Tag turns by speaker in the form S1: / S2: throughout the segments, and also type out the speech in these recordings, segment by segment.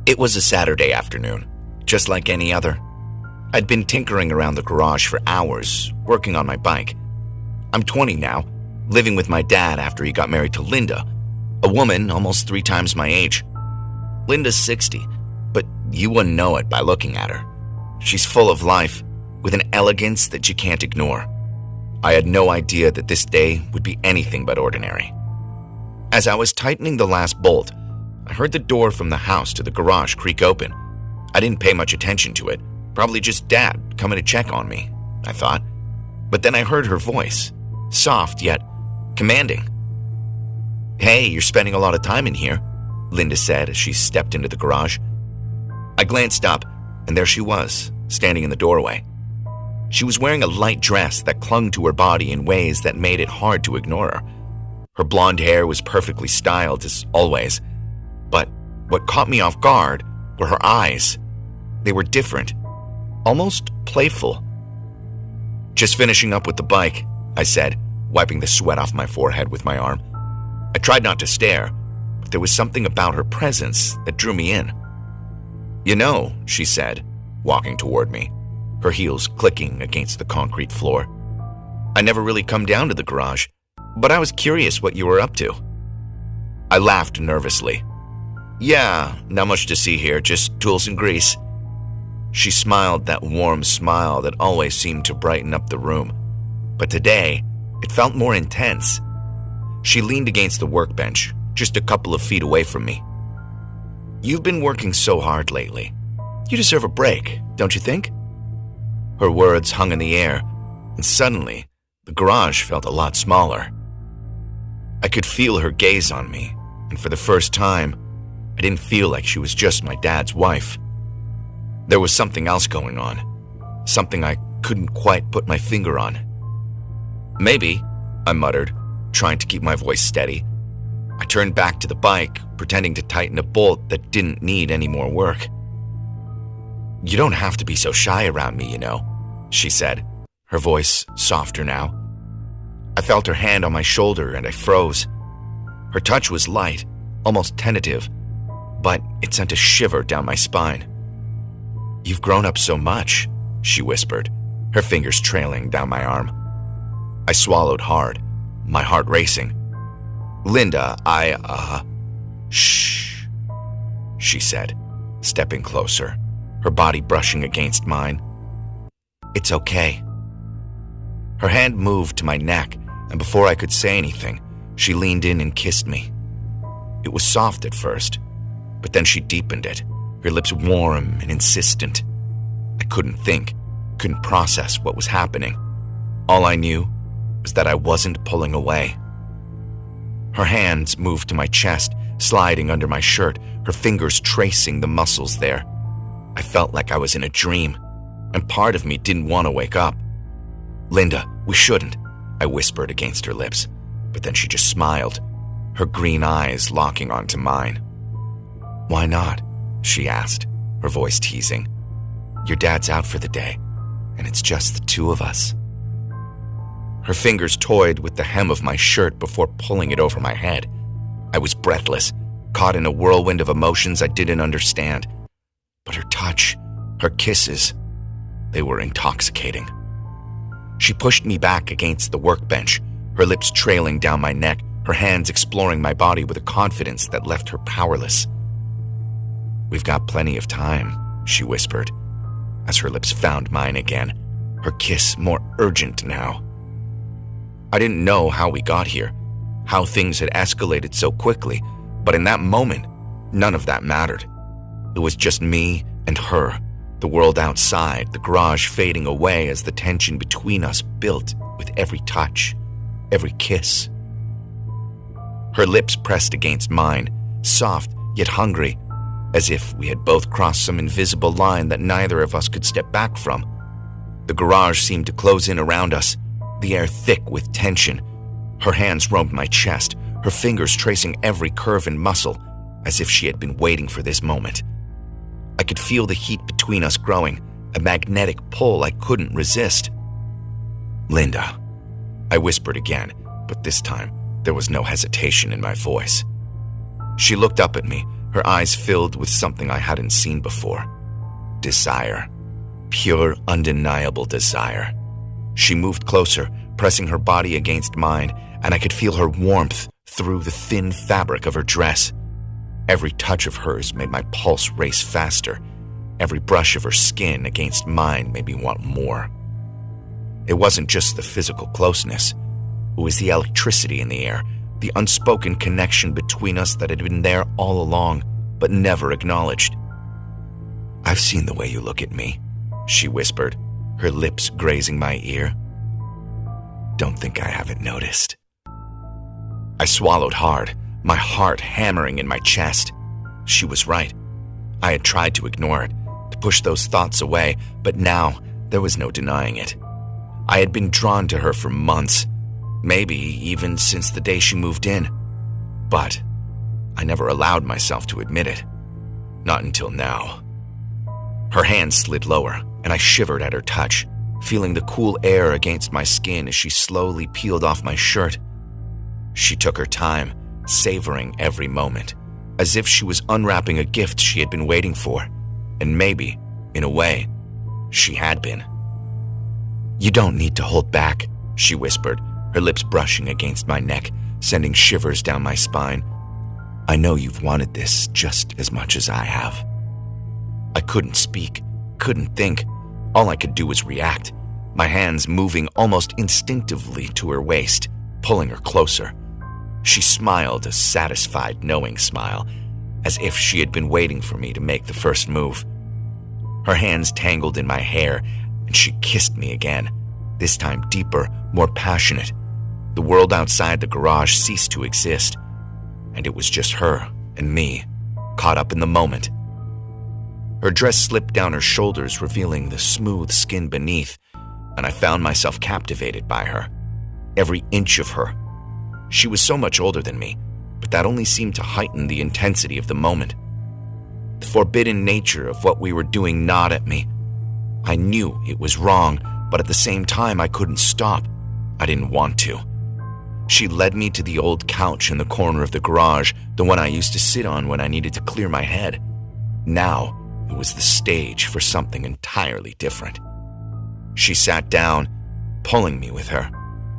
S1: It was a Saturday afternoon, just like any other. I'd been tinkering around the garage for hours, working on my bike. I'm 20 now, living with my dad after he got married to Linda, a woman almost 3 times my age. Linda's 60, but you wouldn't know it by looking at her. She's full of life, with an elegance that you can't ignore. I had no idea that this day would be anything but ordinary. As I was tightening the last bolt, I heard the door from the house to the garage creak open. I didn't pay much attention to it, probably just Dad coming to check on me, I thought. But then I heard her voice, soft yet commanding. "Hey, you're spending a lot of time in here," Linda said as she stepped into the garage. I glanced up, and there she was, standing in the doorway. She was wearing a light dress that clung to her body in ways that made it hard to ignore her. Her blonde hair was perfectly styled, as always, but what caught me off guard were her eyes. They were different, almost playful. "Just finishing up with the bike," I said, wiping the sweat off my forehead with my arm. I tried not to stare, but there was something about her presence that drew me in. "You know," she said, walking toward me, her heels clicking against the concrete floor, "I never really come down to the garage, but I was curious what you were up to." I laughed nervously. "Yeah, not much to see here, just tools and grease." She smiled that warm smile that always seemed to brighten up the room, but today it felt more intense. She leaned against the workbench, just a couple of feet away from me. "You've been working so hard lately. You deserve a break, don't you think?" Her words hung in the air, and suddenly the garage felt a lot smaller. I could feel her gaze on me, and for the first time, I didn't feel like she was just my dad's wife. There was something else going on, something I couldn't quite put my finger on. "Maybe," I muttered, trying to keep my voice steady. I turned back to the bike, pretending to tighten a bolt that didn't need any more work. "You don't have to be so shy around me, you know," she said, her voice softer now. I felt her hand on my shoulder and I froze. Her touch was light, almost tentative, but it sent a shiver down my spine. "You've grown up so much," she whispered, her fingers trailing down my arm. I swallowed hard, my heart racing. "Linda, Shh," she said, stepping closer, her body brushing against mine. "It's okay." Her hand moved to my neck, and before I could say anything, she leaned in and kissed me. It was soft at first, but then she deepened it, her lips warm and insistent. I couldn't think, couldn't process what was happening. All I knew was that I wasn't pulling away. Her hands moved to my chest, sliding under my shirt, her fingers tracing the muscles there. I felt like I was in a dream, and part of me didn't want to wake up. "Linda, we shouldn't," I whispered against her lips, but then she just smiled, her green eyes locking onto mine. "Why not?" she asked, her voice teasing. "Your dad's out for the day, and it's just the two of us." Her fingers toyed with the hem of my shirt before pulling it over my head. I was breathless, caught in a whirlwind of emotions I didn't understand. But her touch, her kisses, they were intoxicating. She pushed me back against the workbench, her lips trailing down my neck, her hands exploring my body with a confidence that left her powerless. "We've got plenty of time," she whispered, as her lips found mine again, her kiss more urgent now. I didn't know how we got here, how things had escalated so quickly, but in that moment, none of that mattered. It was just me and her, the world outside, the garage fading away as the tension between us built with every touch, every kiss. Her lips pressed against mine, soft yet hungry, as if we had both crossed some invisible line that neither of us could step back from. The garage seemed to close in around us, the air thick with tension. Her hands roamed my chest, her fingers tracing every curve and muscle, as if she had been waiting for this moment. I could feel the heat between us growing, a magnetic pull I couldn't resist. "Linda," I whispered again, but this time there was no hesitation in my voice. She looked up at me, her eyes filled with something I hadn't seen before. Desire. Pure, undeniable desire. She moved closer, pressing her body against mine, and I could feel her warmth through the thin fabric of her dress. Every touch of hers made my pulse race faster. Every brush of her skin against mine made me want more. It wasn't just the physical closeness. It was the electricity in the air, the unspoken connection between us that had been there all along, but never acknowledged. "I've seen the way you look at me," she whispered, her lips grazing my ear. "Don't think I haven't noticed." I swallowed hard, my heart hammering in my chest. She was right. I had tried to ignore it, to push those thoughts away, but now there was no denying it. I had been drawn to her for months, maybe even since the day she moved in. But I never allowed myself to admit it. Not until now. Her hand slid lower, and I shivered at her touch, feeling the cool air against my skin as she slowly peeled off my shirt. She took her time, savoring every moment, as if she was unwrapping a gift she had been waiting for. And maybe, in a way, she had been. "You don't need to hold back," she whispered, her lips brushing against my neck, sending shivers down my spine. "I know you've wanted this just as much as I have." I couldn't speak, couldn't think. All I could do was react, my hands moving almost instinctively to her waist, pulling her closer. She smiled a satisfied, knowing smile, as if she had been waiting for me to make the first move. Her hands tangled in my hair, and she kissed me again, this time deeper, more passionate. The world outside the garage ceased to exist, and it was just her and me, caught up in the moment. Her dress slipped down her shoulders, revealing the smooth skin beneath, and I found myself captivated by her, every inch of her. She was so much older than me, but that only seemed to heighten the intensity of the moment. The forbidden nature of what we were doing gnawed at me. I knew it was wrong, but at the same time I couldn't stop. I didn't want to. She led me to the old couch in the corner of the garage, the one I used to sit on when I needed to clear my head. Now, it was the stage for something entirely different. She sat down, pulling me with her,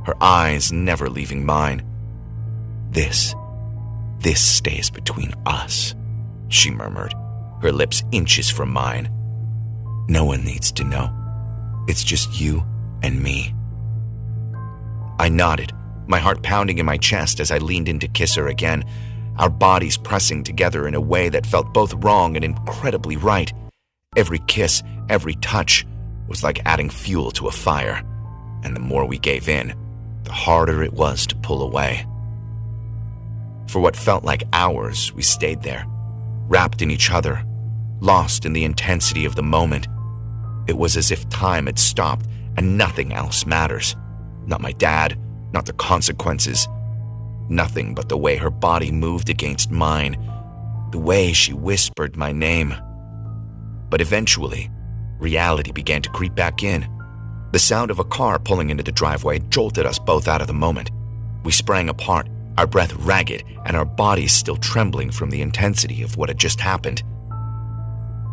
S1: her eyes never leaving mine. This stays between us," she murmured, her lips inches from mine. "No one needs to know. It's just you and me." I nodded, my heart pounding in my chest as I leaned in to kiss her again, our bodies pressing together in a way that felt both wrong and incredibly right. Every kiss, every touch was like adding fuel to a fire, and the more we gave in, the harder it was to pull away. For what felt like hours, we stayed there, wrapped in each other, lost in the intensity of the moment. It was as if time had stopped and nothing else matters. Not my dad, not the consequences. Nothing but the way her body moved against mine, the way she whispered my name. But eventually, reality began to creep back in. The sound of a car pulling into the driveway jolted us both out of the moment. We sprang apart, our breath ragged and our bodies still trembling from the intensity of what had just happened.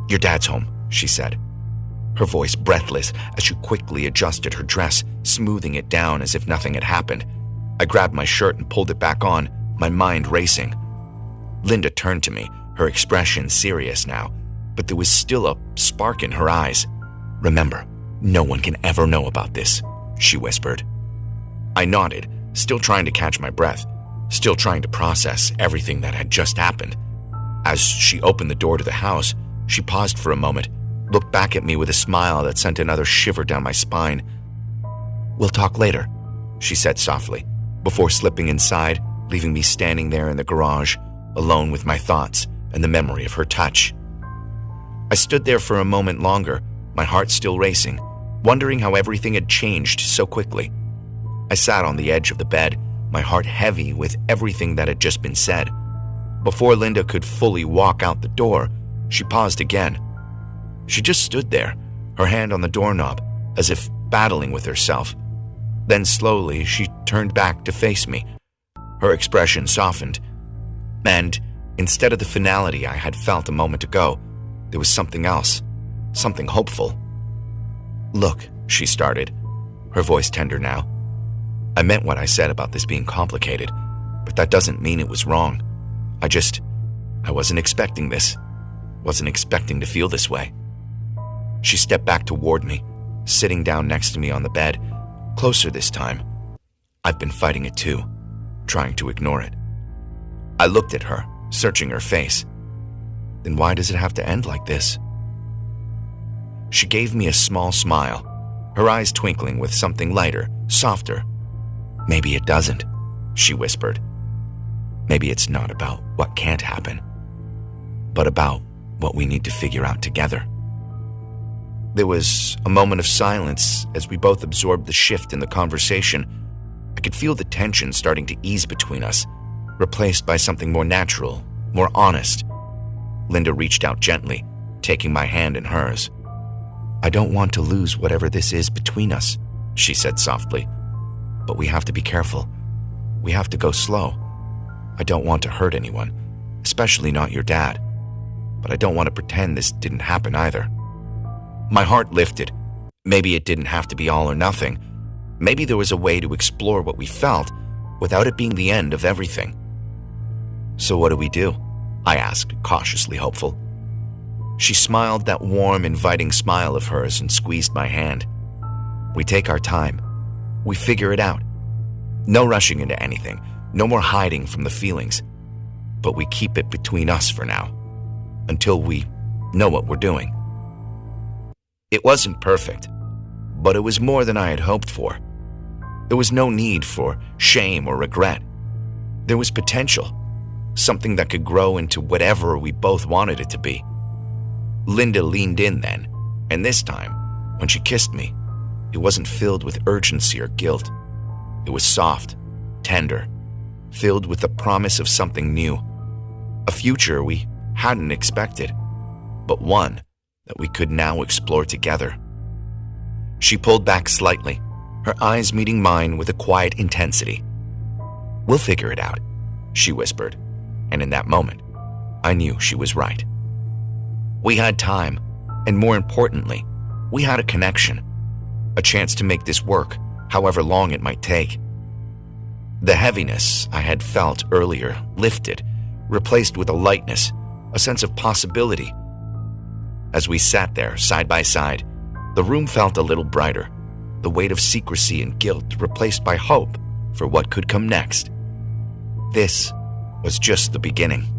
S1: "Your dad's home," she said, her voice breathless as she quickly adjusted her dress, smoothing it down as if nothing had happened. I grabbed my shirt and pulled it back on, my mind racing. Linda turned to me, her expression serious now, but there was still a spark in her eyes. "Remember, no one can ever know about this," she whispered. I nodded, still trying to catch my breath, still trying to process everything that had just happened. As she opened the door to the house, she paused for a moment, looked back at me with a smile that sent another shiver down my spine. "We'll talk later," she said softly, before slipping inside, leaving me standing there in the garage, alone with my thoughts and the memory of her touch. I stood there for a moment longer, my heart still racing, wondering how everything had changed so quickly. I sat on the edge of the bed, my heart heavy with everything that had just been said. Before Linda could fully walk out the door, she paused again. She just stood there, her hand on the doorknob, as if battling with herself. Then slowly, she turned back to face me. Her expression softened, and Instead of the finality I had felt a moment ago, there was something else, something hopeful. "Look," she started, her voice tender now. "I meant what I said about this being complicated, but that doesn't mean it was wrong. I wasn't expecting this. Wasn't expecting to feel this way." She stepped back toward me, sitting down next to me on the bed, closer this time. I've been fighting it too, trying to ignore it. I looked at her, searching her face. Then why does it have to end like this? She gave me a small smile, her eyes twinkling with something lighter, softer. "Maybe it doesn't," she whispered. "Maybe it's not about what can't happen, but about what we need to figure out together." There was a moment of silence as we both absorbed the shift in the conversation. I could feel the tension starting to ease between us, replaced by something more natural, more honest. Linda reached out gently, taking my hand in hers. "I don't want to lose whatever this is between us," she said softly. "But we have to be careful. We have to go slow. I don't want to hurt anyone, especially not your dad. But I don't want to pretend this didn't happen either." My heart lifted. Maybe it didn't have to be all or nothing. Maybe there was a way to explore what we felt without it being the end of everything. "So what do we do?" I asked, cautiously hopeful. She smiled that warm, inviting smile of hers and squeezed my hand. "We take our time. We figure it out. No rushing into anything, no more hiding from the feelings. But we keep it between us for now, until we know what we're doing." It wasn't perfect, but it was more than I had hoped for. There was no need for shame or regret. There was potential, something that could grow into whatever we both wanted it to be. Linda leaned in then, and this time, when she kissed me, it wasn't filled with urgency or guilt. It was soft, tender, filled with the promise of something new, a future we hadn't expected, but one that we could now explore together. She pulled back slightly, her eyes meeting mine with a quiet intensity. "We'll figure it out," she whispered, and in that moment, I knew she was right. We had time, and more importantly, we had a connection, a chance to make this work, however long it might take. The heaviness I had felt earlier lifted, replaced with a lightness, a sense of possibility. As we sat there, side by side, the room felt a little brighter, the weight of secrecy and guilt replaced by hope for what could come next. This was just the beginning.